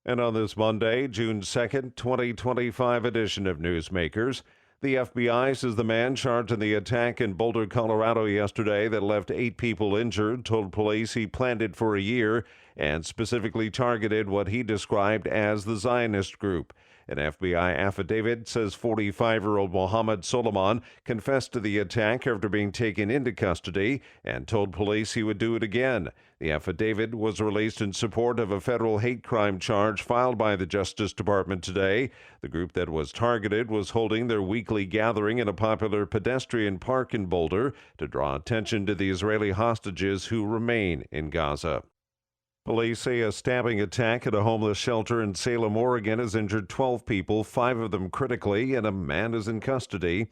And on this Monday, June 2nd, 2025 edition of Newsmakers, the FBI says the man charged in the attack in Boulder, Colorado yesterday that left 8 people injured told police he planned it for a year and specifically targeted what he described as the Zionist group. An FBI affidavit says 45-year-old Mohammed Solomon confessed to the attack after being taken into custody and told police he would do it again. The affidavit was released in support of a federal hate crime charge filed by the Justice Department today. The group that was targeted was holding their weekly gathering in a popular pedestrian park in Boulder to draw attention to the Israeli hostages who remain in Gaza. Police say a stabbing attack at a homeless shelter in Salem, Oregon has injured 12 people, 5 of them critically, and a man is in custody.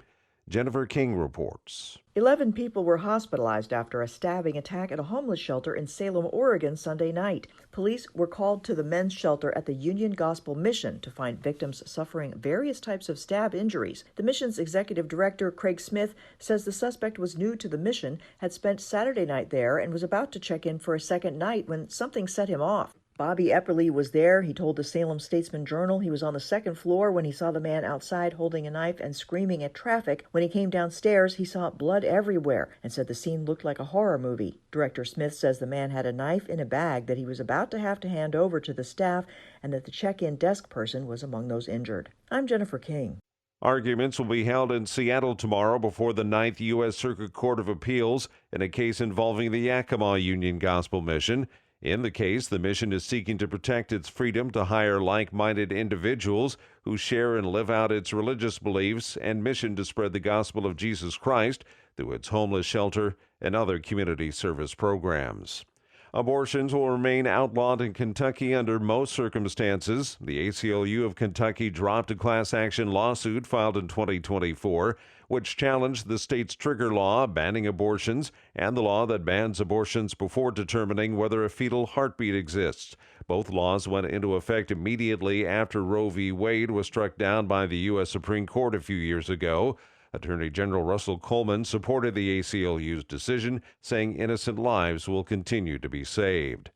Jennifer King reports. 11 people were hospitalized after a stabbing attack at a homeless shelter in Salem, Oregon, Sunday night. Police were called to the men's shelter at the Union Gospel MIssionn to find victims suffering various types of stab injuries. The mission's executive director, Craig Smith, says the suspect was new to the mission, had spent Saturday night there, and was about to check in for a second night when something set him off. Bobby Epperly was there. He told the Salem Statesman-Journal he was on the second floor when he saw the man outside holding a knife and screaming at traffic. When he came downstairs, he saw blood everywhere and said the scene looked like a horror movie. Director Smith says the man had a knife in a bag that he was about to have to hand over to the staff and that the check-in desk person was among those injured. I'm Jennifer King. Arguments will be held in Seattle tomorrow before the Ninth U.S. Circuit Court of Appeals in a case involving the Yakima Union Gospel MIssionn. In the case, the mission is seeking to protect its freedom to hire like-minded individuals who share and live out its religious beliefs and mission to spread the gospel of Jesus Christ through its homeless shelter and other community service programs. Abortions will remain outlawed in Kentucky under most circumstances. The ACLU of Kentucky dropped a class action lawsuit filed in 2024, which challenged the state's trigger law banning abortions and the law that bans abortions before determining whether a fetal heartbeat exists. Both laws went into effect immediately after Roe v. Wade was struck down by the U.S. Supreme Court a few years ago. Attorney General Russell Coleman supported the ACLU's decision, saying innocent lives will continue to be saved.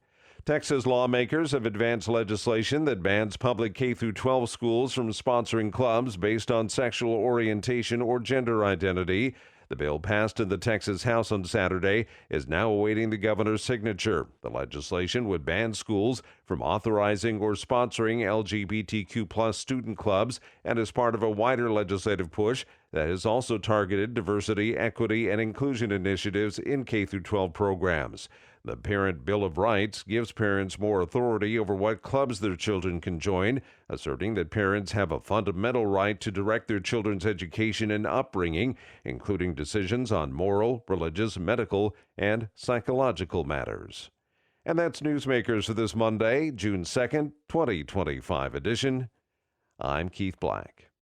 Texas lawmakers have advanced legislation that bans public K-12 schools from sponsoring clubs based on sexual orientation or gender identity. The bill passed in the Texas House on Saturday is now awaiting the governor's signature. The legislation would ban schools from authorizing or sponsoring LGBTQ+ student clubs and is part of a wider legislative push that has also targeted diversity, equity, and inclusion initiatives in K-12 programs. The Parent Bill of Rights gives parents more authority over what clubs their children can join, asserting that parents have a fundamental right to direct their children's education and upbringing, including decisions on moral, religious, medical, and psychological matters. And that's Newsmakers for this Monday, June 2nd, 2025 edition. I'm Keith Black.